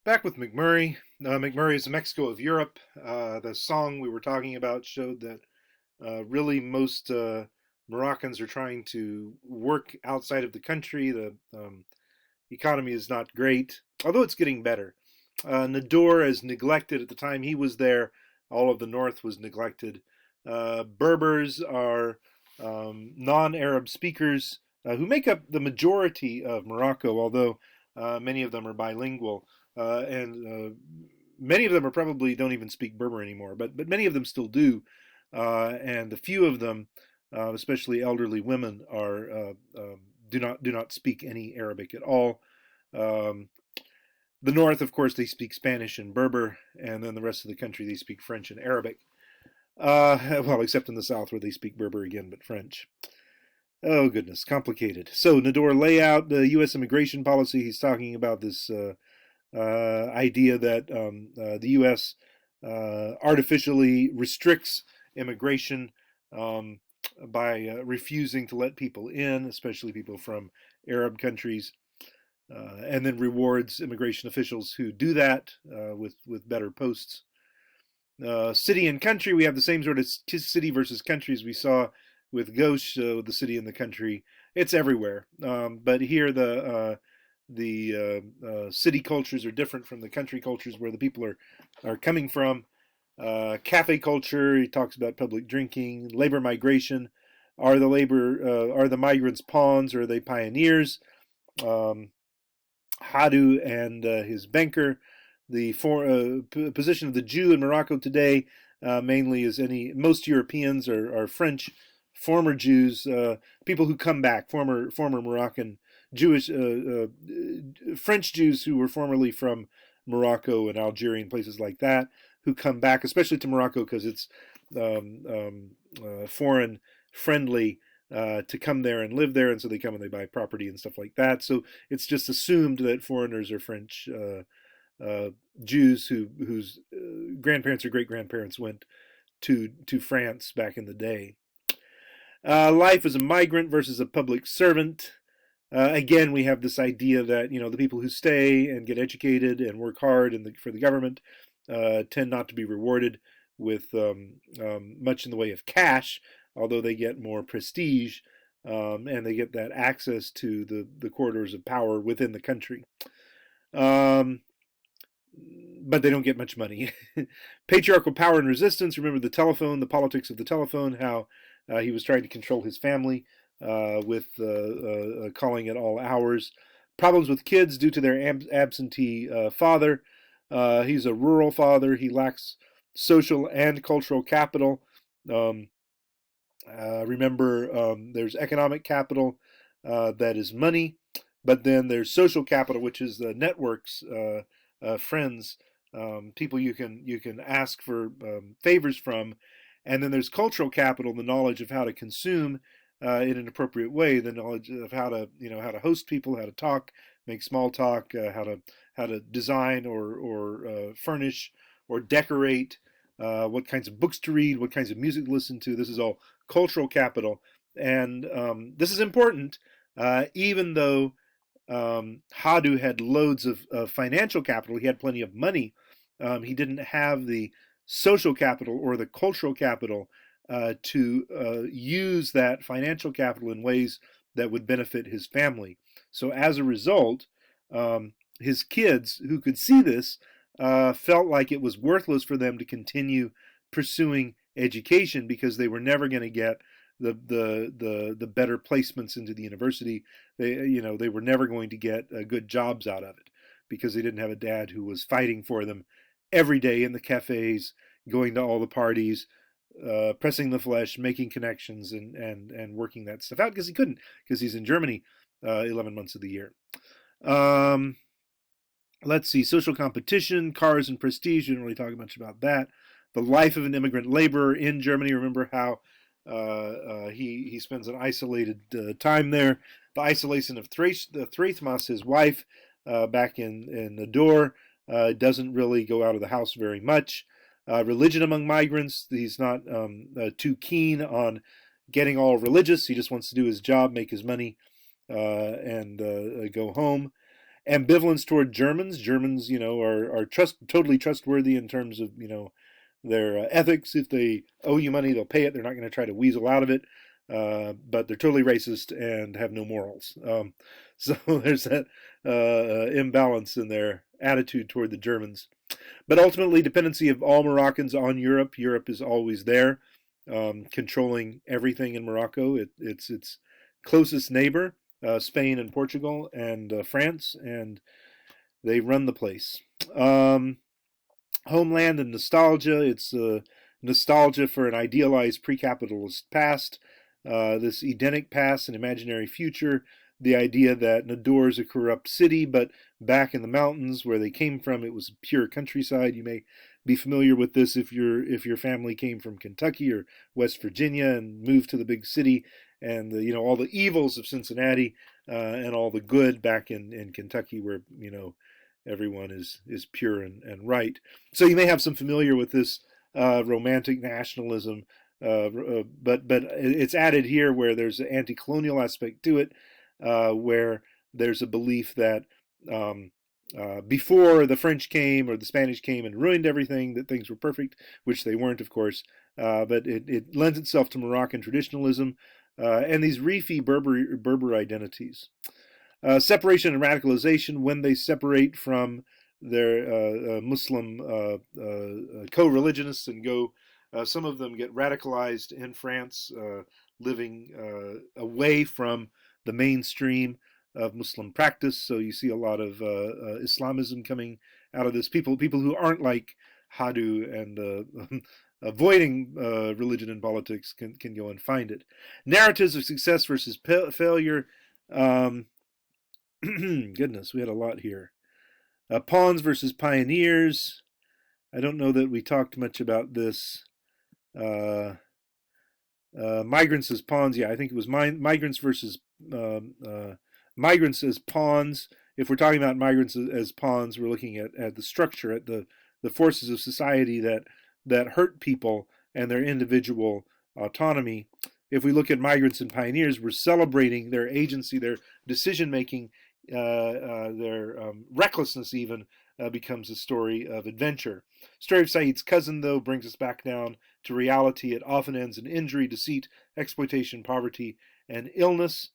Back with McMurray. McMurray is the Mexico of Europe. The song we were talking about showed that really most Moroccans are trying to work outside of the country. The economy is not great, although it's getting better. Nador is neglected. At the time he was there, all of the north was neglected. Berbers are non-Arab speakers who make up the majority of Morocco, although many of them are bilingual. And many of them are probably don't even speak Berber anymore, but many of them still do. And a few of them, especially elderly women, are do not speak any Arabic at all. Um, the north, of course, they speak Spanish and Berber, and then the rest of the country they speak French and Arabic. Well, except in the south where they speak Berber again, but French. Oh goodness, complicated. So Nador layout, the U.S. immigration policy. He's talking about this idea that the U.S. Artificially restricts immigration um, by refusing to let people in, especially people from Arab countries, and then rewards immigration officials who do that with better posts. City and country, we have the same sort of city versus country as we saw with Gauche, the city and the country. It's everywhere, but here the city cultures are different from the country cultures where the people are coming from. Cafe culture. He talks about public drinking, labor migration. Are the migrants pawns or are they pioneers? Um, Hadu and his banker. Position of the Jew in Morocco today mainly is most Europeans are French former Jews, people who come back, former Moroccan Jewish French Jews who were formerly from Morocco and Algeria and places like that, who come back, especially to Morocco because it's foreign friendly to come there and live there, and so they come and they buy property and stuff like that. So it's just assumed that foreigners are French Jews whose grandparents or great grandparents went to France back in the day. Life as a migrant versus a public servant. Again, we have this idea that the people who stay and get educated and work hard for the government tend not to be rewarded with much in the way of cash, although they get more prestige and they get that access to the corridors of power within the country. But they don't get much money. Patriarchal power and resistance. Remember the telephone, the politics of the telephone, how he was trying to control his family with calling at all hours. Problems with kids due to their absentee father. He's a rural father. He lacks social and cultural capital. Remember, there's economic capital that is money, but then there's social capital, which is the networks, friends, people you can ask for favors from, and then there's cultural capital, the knowledge of how to consume in an appropriate way, the knowledge of how to host people, how to talk, make small talk, how to design or furnish or decorate, what kinds of books to read, what kinds of music to listen to. This is all cultural capital, and this is important, even though Hadu had loads of financial capital. He had plenty of money. He didn't have the social capital or the cultural capital to use that financial capital in ways that would benefit his family. So as a result, his kids who could see this felt like it was worthless for them to continue pursuing education because they were never going to get the better placements into the university. They were never going to get good jobs out of it because they didn't have a dad who was fighting for them every day in the cafes, going to all the parties, pressing the flesh, making connections, and working that stuff out because he couldn't because he's in Germany 11 months of the year. Um, let's see, social competition, cars and prestige. We didn't really talk much about that. The life of an immigrant laborer in Germany. Remember how he spends an isolated time there. The isolation of Thraithmas, his wife, back in Nador, doesn't really go out of the house very much. Religion among migrants. He's not too keen on getting all religious. He just wants to do his job, make his money, and go home. Ambivalence toward Germans. Germans, are totally trustworthy in terms of, their ethics. If they owe you money, they'll pay it. They're not going to try to weasel out of it. But they're totally racist and have no morals. So there's that imbalance in their attitude toward the Germans. But ultimately, dependency of all Moroccans on Europe. Europe is always there, controlling everything in Morocco. It's its closest neighbor, Spain and Portugal and France, and they run the place. Homeland and nostalgia. It's nostalgia for an idealized pre-capitalist past, this Edenic past, an imaginary future. The idea that Nador is a corrupt city, but back in the mountains where they came from, it was pure countryside. You may be familiar with this if your family came from Kentucky or West Virginia and moved to the big city, and all the evils of Cincinnati and all the good back in Kentucky, where everyone is pure and right. So you may have some familiar with this romantic nationalism, but it's added here where there's an anti-colonial aspect to it, where there's a belief that before the French came or the Spanish came and ruined everything, that things were perfect, which they weren't, of course. But it lends itself to Moroccan traditionalism and these Rifi Berber identities. Separation and radicalization, when they separate from their Muslim co-religionists and go, some of them get radicalized in France, living away from the mainstream of Muslim practice. So you see a lot of Islamism coming out of this. People who aren't like Hadu and avoiding religion and politics can go and find it. Narratives of success versus failure. Goodness, we had a lot here. Pawns versus pioneers. I don't know that we talked much about this. Migrants as pawns. Yeah, I think it was migrants versus migrants as pawns. If we're talking about migrants as pawns, we're looking at the structure, at the forces of society that hurt people and their individual autonomy. If we look at migrants and pioneers, we're celebrating their agency, their decision making, their recklessness even becomes a story of adventure. Story of Said's cousin, though, brings us back down to reality. It often ends in injury, deceit, exploitation, poverty, and illness.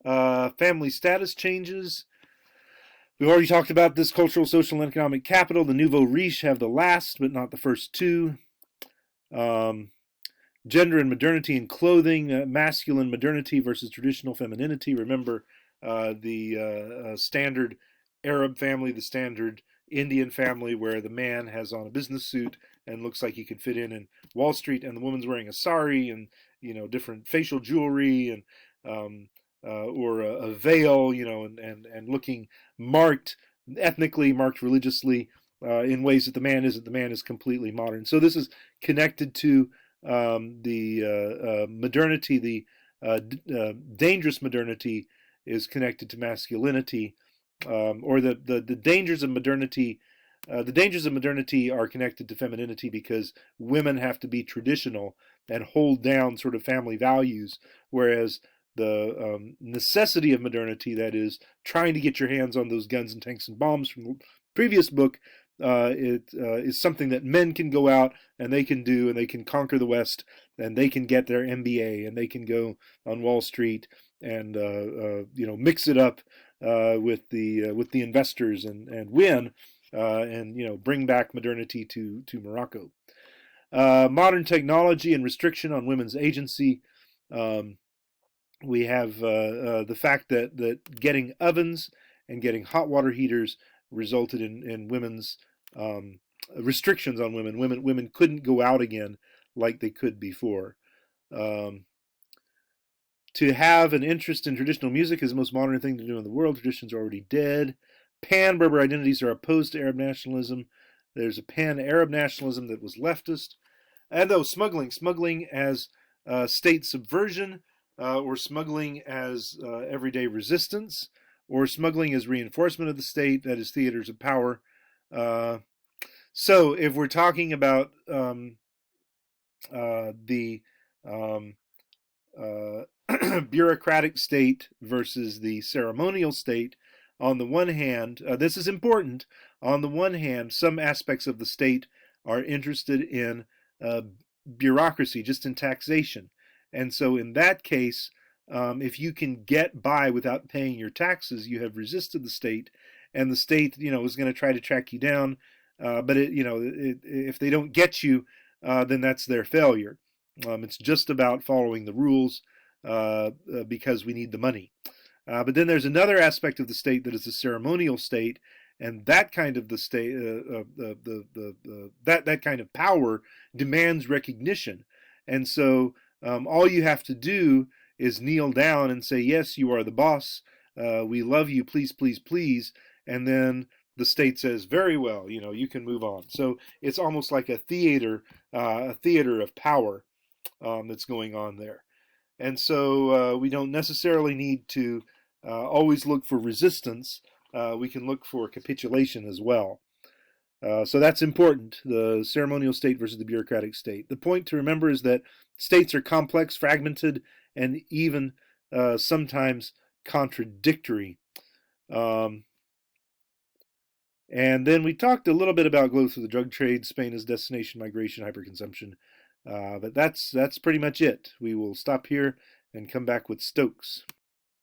Family status changes. We've already talked about this: cultural, social, and economic capital. The nouveau riche have the last, but not the first two. Gender and modernity in clothing, masculine modernity versus traditional femininity. Remember the standard Arab family, the standard Indian family, where the man has on a business suit and looks like he could fit in Wall Street, and the woman's wearing a sari and different facial jewelry and or a veil, and looking marked ethnically, marked religiously in ways that the man isn't. The man is completely modern. So this is connected to the modernity, the dangerous modernity is connected to masculinity, or the dangers of modernity. The dangers of modernity are connected to femininity because women have to be traditional and hold down sort of family values, whereas the necessity of modernity, that is, trying to get your hands on those guns and tanks and bombs from the previous book, is something that men can go out and they can do, and they can conquer the West, and they can get their MBA, and they can go on Wall Street and mix it up with the investors and win, and bring back modernity to Morocco. Modern technology and restriction on women's agency. We have the fact that getting ovens and getting hot water heaters resulted in women's restrictions on women. Women couldn't go out again like they could before. To have an interest in traditional music is the most modern thing to do in the world. Traditions are already dead. Pan-Berber identities are opposed to Arab nationalism. There's a pan-Arab nationalism that was leftist. And though smuggling as state subversion, or smuggling as everyday resistance, or smuggling as reinforcement of the state, that is theaters of power. So if we're talking about the bureaucratic state versus the ceremonial state, on the one hand, this is important. On the one hand, some aspects of the state are interested in uh, bureaucracy, just in taxation. And so in that case, if you can get by without paying your taxes, you have resisted the state, and the state, is going to try to track you down. But if they don't get you, then that's their failure. It's just about following the rules because we need the money. But then there's another aspect of the state that is the ceremonial state, and that kind of the state, that kind of power demands recognition, and so all you have to do is kneel down and say, "Yes, you are the boss. We love you. Please, please, please." And then the state says, "Very well. You can move on." So it's almost like a theater of power that's going on there. And so we don't necessarily need to always look for resistance. We can look for capitulation as well. So that's important, the ceremonial state versus the bureaucratic state. The point to remember is that states are complex, fragmented, and even sometimes contradictory. Um, and then we talked a little bit about growth of the drug trade, Spain as destination, migration, hyperconsumption. But that's pretty much it. We will stop here and come back with Stokes.